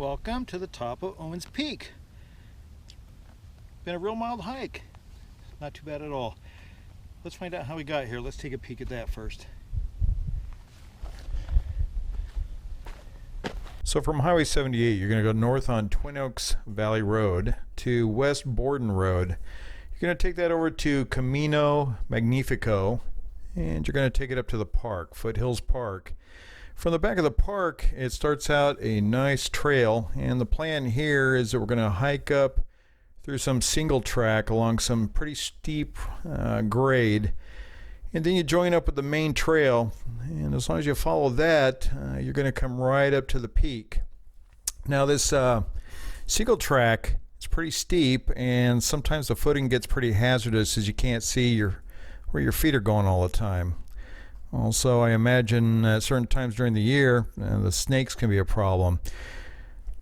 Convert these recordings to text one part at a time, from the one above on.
Welcome to the top of Owens Peak. Been a real mild hike. Not too bad at all. Let's find out how we got here. Let's take a peek at that first. So from Highway 78, you're going to go north on Twin Oaks Valley Road to West Borden Road. You're going to take that over to Camino Magnifico, and you're going to take it up to the park, Foothills Park. From the back of the park, it starts out a nice trail, and the plan here is that we're going to hike up through some single track along some pretty steep grade, and then you join up with the main trail, and as long as you follow that, you're going to come right up to the peak. Now this single track is pretty steep, and sometimes the footing gets pretty hazardous as you can't see where your feet are going all the time. Also, I imagine at certain times during the year, the snakes can be a problem.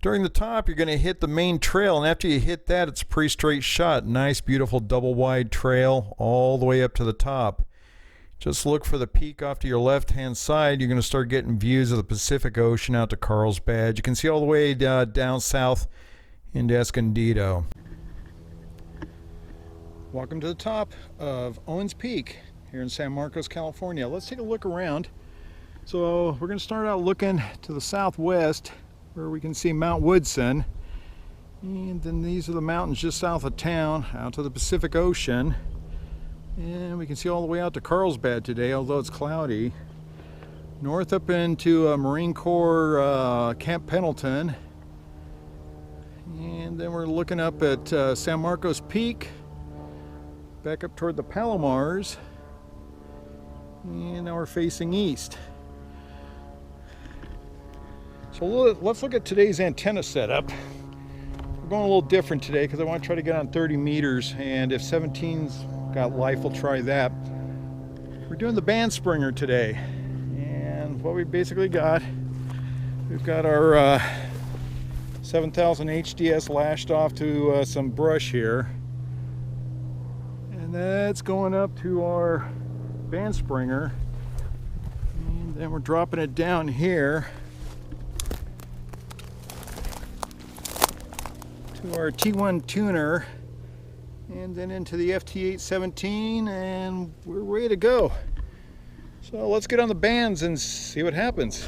During the top, you're going to hit the main trail, and after you hit that, it's a pretty straight shot. Nice, beautiful, double-wide trail all the way up to the top. Just look for the peak off to your left-hand side. You're going to start getting views of the Pacific Ocean out to Carlsbad. You can see all the way down south into Escondido. Welcome to the top of Owens Peak here in San Marcos, California. Let's take a look around. So we're going to start out looking to the southwest where we can see Mount Woodson, and then these are the mountains just south of town out to the Pacific Ocean, and we can see all the way out to Carlsbad today, although it's cloudy. North up into Marine Corps Camp Pendleton, and then we're looking up at San Marcos Peak, back up toward the Palomars, and now we're facing east. So let's look at today's antenna setup. We're going a little different today because I want to try to get on 30 meters, and if 17's got life, we'll try that. We're doing the band springer today, and what we basically got, we've got our 7000 HDS lashed off to some brush here, and that's going up to our band springer, and then we're dropping it down here to our T1 tuner, and then into the FT817, and we're ready to go. So let's get on the bands and see what happens.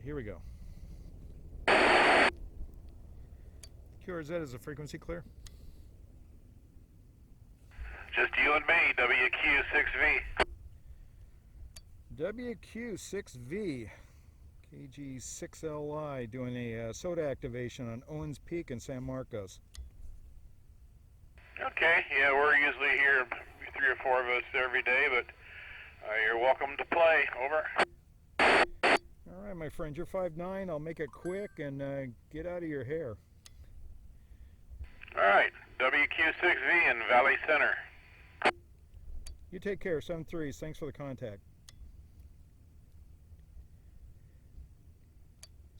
here we go. QRZ, is the frequency clear? Just you and me, WQ6V. WQ6V, KG6LI, doing a SOTA activation on Owens Peak in San Marcos. Okay, yeah, we're usually here 3 or 4 of us every day, but you're welcome to play. Over. All right, my friend, you're 5'9". I'll make it quick and get out of your hair. All right, WQ6V in Valley Center. You take care, 7-3s. Thanks for the contact.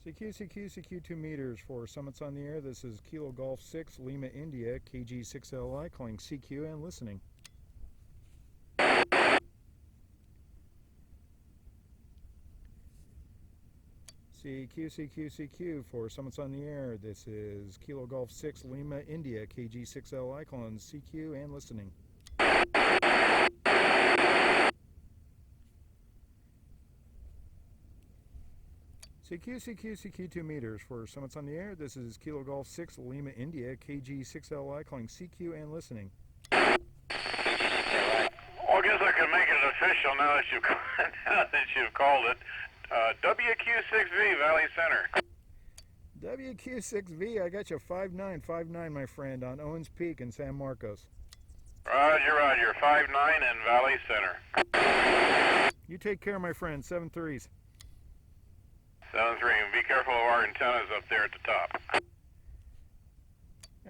CQ 2 meters for Summits on the Air. This is Kilo Golf 6, Lima, India, KG6LI, calling CQ and listening. CQ for Summits on the Air. This is Kilo Golf 6, Lima, India, KG6LI, calling CQ and listening. CQ 2 meters for Summits on the Air. This is Kilo Golf 6, Lima, India, KG6LI, calling CQ and listening. Well, I guess I can make it official now that you've called it. WQ6V, Valley Center. WQ6V, I got you 5'9", my friend, on Owens Peak in San Marcos. Roger, 5'9" in Valley Center. You take care, my friend, 7-3s. 7-3, and be careful of our antennas up there at the top.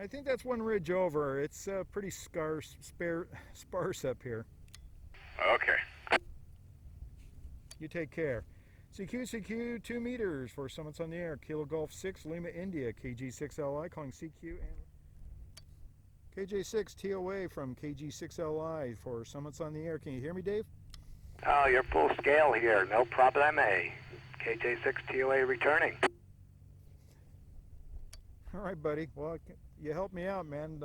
I think that's one ridge over. It's pretty sparse up here. Okay. You take care. CQ 2 meters for Summits on the Air. Kilo Golf 6, Lima, India, KG6LI, calling CQ and KJ6 TOA from KG6LI for Summits on the Air. Can you hear me, Dave? Oh, you're full scale here. No probleme. KJ6 TOA returning. All right, buddy. Well, you helped me out, man.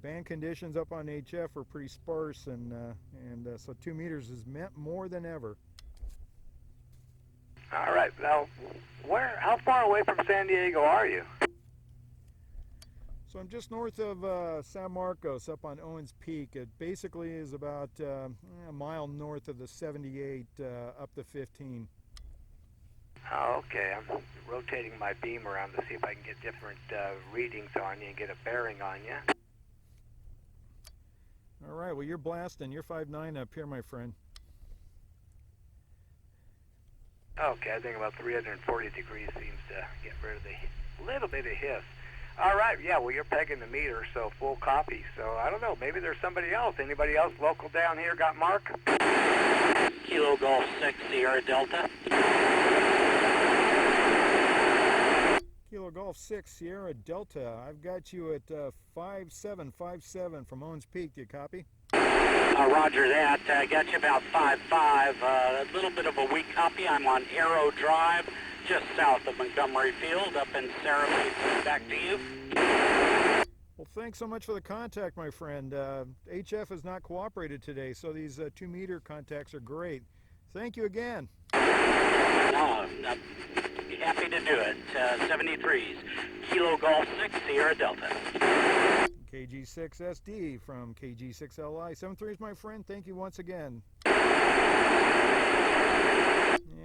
Band conditions up on HF are pretty sparse, and so 2 meters is meant more than ever. All right. Now, how far away from San Diego are you? So I'm just north of San Marcos, up on Owens Peak. It basically is about a mile north of the 78 up to 15. Oh, okay. I'm rotating my beam around to see if I can get different readings on you and get a bearing on you. All right. Well, you're blasting. You're 5'9" up here, my friend. Okay, I think about 340 degrees seems to get rid of the little bit of hiss. All right, yeah, well, you're pegging the meter, so full copy. So I don't know, maybe there's somebody else. Anybody else local down here got Mark? Kilo Golf 6, Sierra Delta. Kilo Golf 6, Sierra Delta. I've got you at 5757 from Owens Peak. Do you copy? Roger that. I got you about 5'5". A little bit of a weak copy. I'm on Arrow Drive, just south of Montgomery Field, up in Sarah. Back to you. Well, thanks so much for the contact, my friend. HF has not cooperated today, so these 2 meter contacts are great. Thank you again. No, I'm happy to do it. 73s. Kilo Golf 6, Sierra Delta. KG6SD from KG6LI. 7-3s, my friend. Thank you once again. Yeah,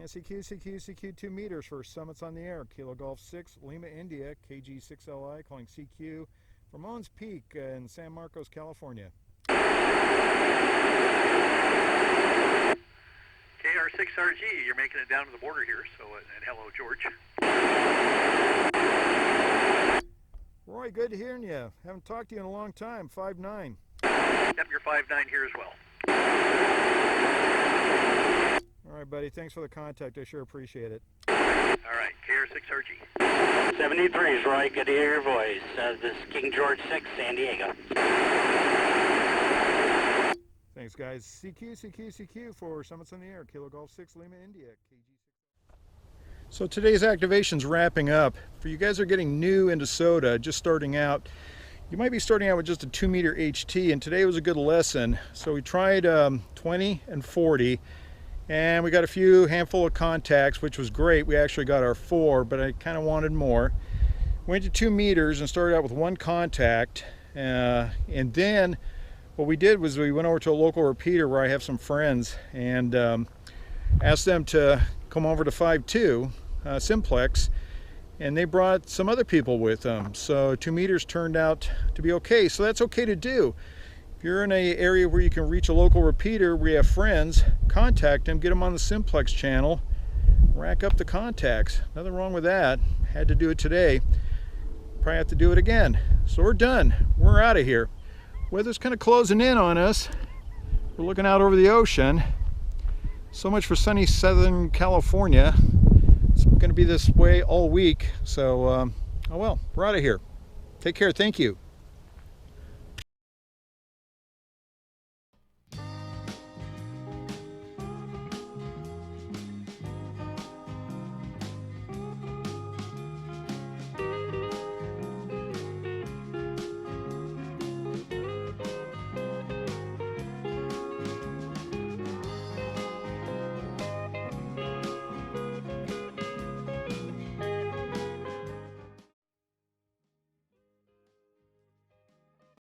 CQ 2 meters for Summits on the Air. Kilo Golf 6, Lima, India, KG6LI, calling CQ from Owens Peak in San Marcos, California. KR6RG, you're making it down to the border here, so, and hello, George. Roy, good hearing you. Haven't talked to you in a long time. 5'9". Yep, you're 5'9" here as well. All right, buddy. Thanks for the contact. I sure appreciate it. All right, KR6RG. 73s, Roy. Good to hear your voice. This is King George 6, San Diego. Thanks, guys. CQ for Summits on the Air. Kilo Golf 6, Lima, India. So today's activation's wrapping up. For you guys who are getting new into SOTA, just starting out, you might be starting out with just a 2 meter HT, and today was a good lesson. So we tried 20 and 40, and we got a few handful of contacts, which was great. We actually got our 4, but I kind of wanted more. Went to 2 meters and started out with 1 contact, and then what we did was we went over to a local repeater where I have some friends, and asked them to come over to 5.2 simplex, and they brought some other people with them. So 2 meters turned out to be okay. So that's okay to do. If you're in an area where you can reach a local repeater, where you have friends, contact them, get them on the simplex channel, rack up the contacts. Nothing wrong with that. Had to do it today. Probably have to do it again. So we're done. We're out of here. Weather's kind of closing in on us. We're looking out over the ocean. So much for sunny Southern California. It's going to be this way all week. So, oh well, we're out of here. Take care. Thank you.